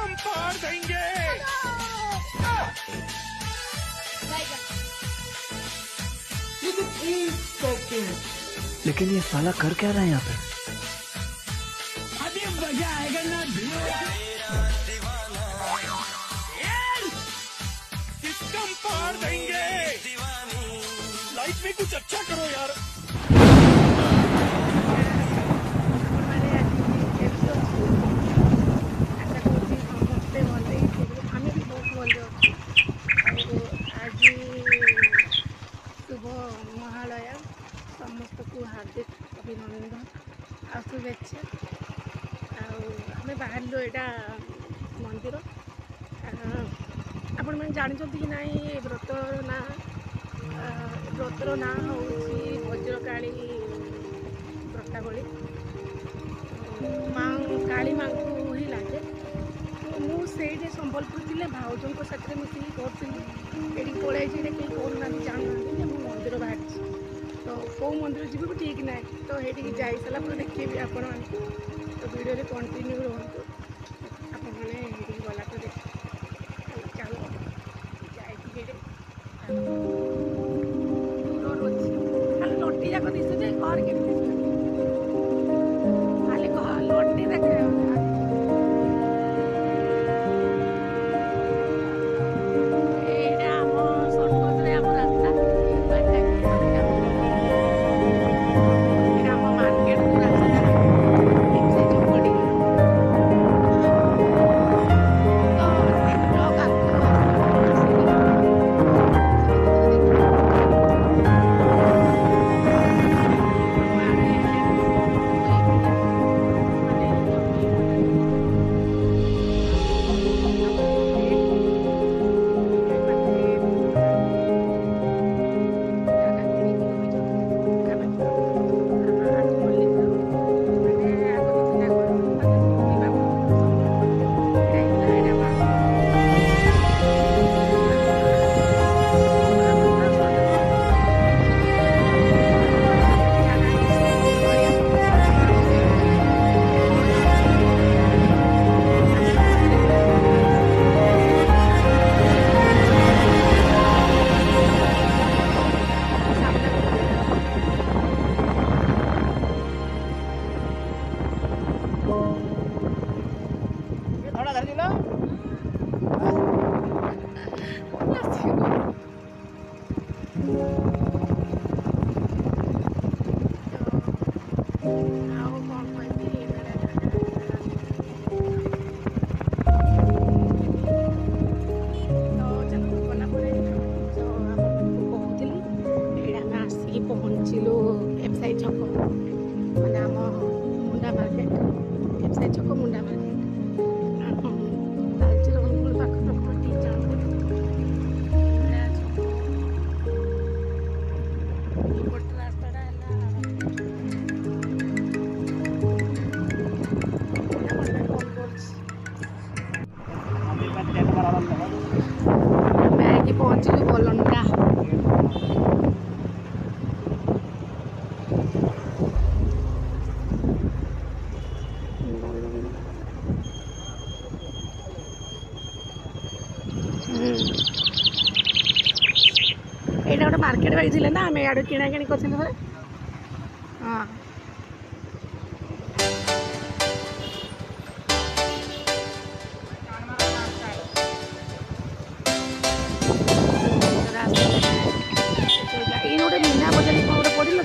System फाड़ देंगे। लेकिन ये साला कर क्या रहा है यहाँ पे? अभी मजा आएगा ना सिस्टम फाड़ देंगे। लाइफ में कुछ अच्छा करो यार। समस्त को हार्दिक अभिनंदन आ शुभेच्छा। आम बाहर यहाँ मंदिर आपण मैंने जानते कि ना व्रतर ना हूँ वज्रकाली व्रतावली माँ काली माँ को ही लगे। मुझे संबलपुर थी भाउजों साथ मिसिक करी ये पलि कहीं करूना जानना मुझे मंदिर बाहर तो कौ मंदिर जी भी ठीक ना तो ये जा सारा देखिए आपण तो वीडियो कंटिन्यू रुहतु आपण मैंने गला देख चल दूर अच्छी लटी जाक दिशे घर के खाली लटी देखे पहुँचलु एफसाई छक मैंने आम मुंडा मार्केट एफसाई छक मुंडा मार्केट तालचेर अनुकूल पाख ठीक जानते रास्ता पहुँचलु बलंडा यहाँ गोटे मार्केट बाई थे ना आम इे किणा कि कर हाँ ये गोटे मीना बजार गोटे पड़ी ना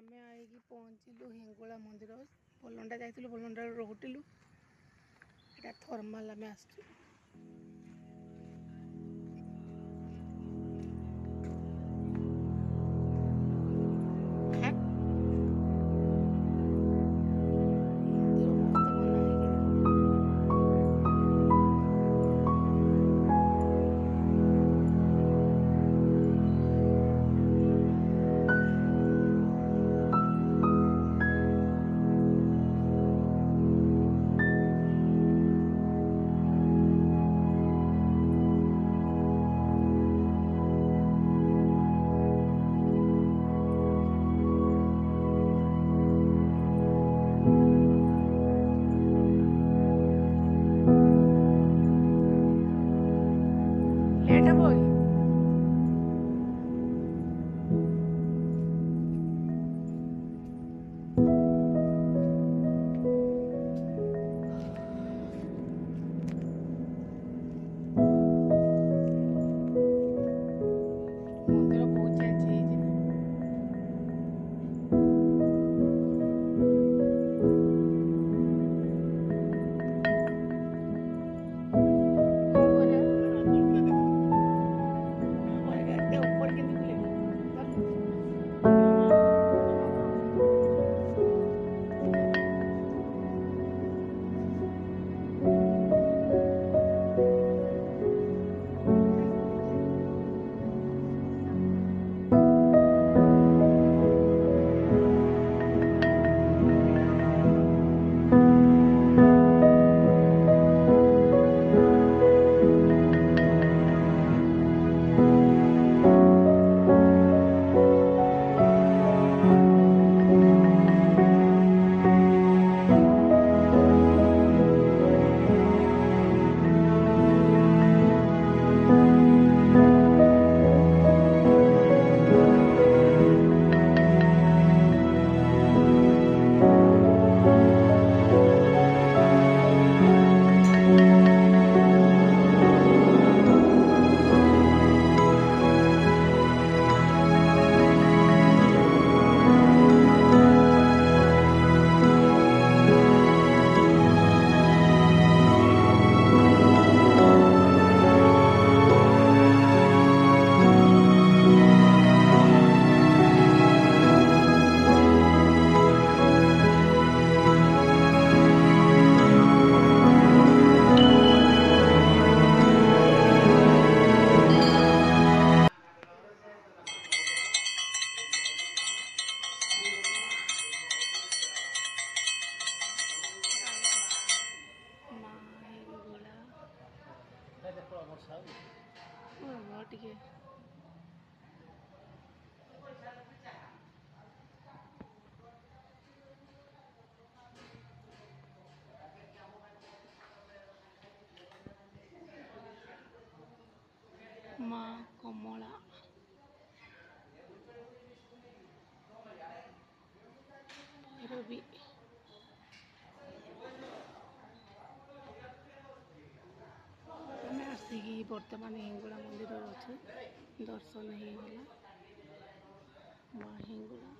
आमे आईकी पहुँचलु हिंगोला मंदिर बलंडा जाइलु बलंडा रोहुटिलु एटा थर्माल आमे आसचु लेट हबो कि मंदिर बहुत चेंज ହେଇଛି ଟିକେ माँ कमला रवि आम आसिकी बर्तमान हिंगोला मंदिर अच्छे दर्शन होगा माँ हिंगोला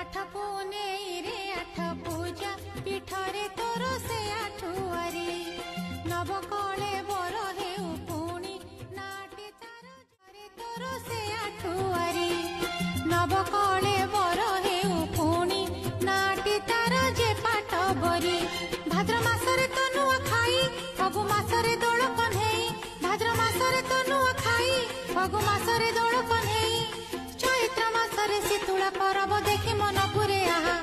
आठ पुने रे आठ पूजा पीठरे तोर से आठुआरी नव कले बर हेउ पुणी नाटी तार रे तोर से आठुआरी नव कले बर हेउ पुणी नाटी तार जे पाठ बरी भाद्र मासरे तो नुआ खाई फगु मासरे दोल कन्हेई भाद्र मासरे तो नुआ खाई फगु मासरे दोल कन्हेई चैत्र मासरे शीतुला परब देखि मन पुरे आहा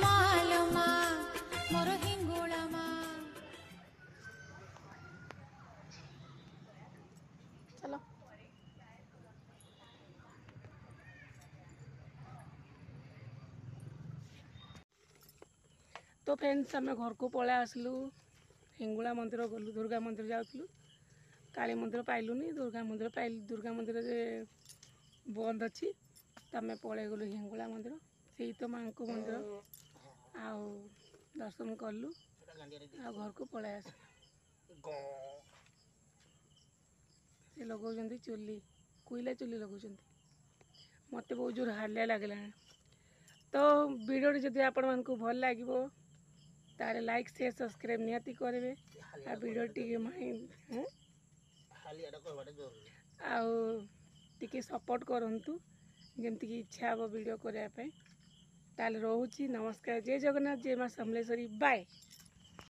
मालो मा मोर हिंगोला मा चलो तो फ्रेंड्स आम घर को पलै आसलु हिंगोला मंदिर गलु दुर्गा मंदिर जाऊँ काली मंदिर पाइलुनी दुर्गा मंदिर पाइल दुर्गा मंदिर बंद अच्छी तो आम पलि गलु हिंगुला मंदिर से तो माँ को मंदिर आउ दर्शन कलु आ घर को पलि आस से लगे चुली कोईला चुली लगे मत बहुत जोर हालिया लगला तो वीडियो जदि आपण मानक भल लगे तारे लाइक शेयर सब्सक्राइब निहाती करेंगे आ वीडियो टी आउ सपोर्ट करंतु जमती कि इच्छा हम वीडियो करने ताले रोची नमस्कार जय जगन्नाथ जय माँ समलेश्वरी बाय।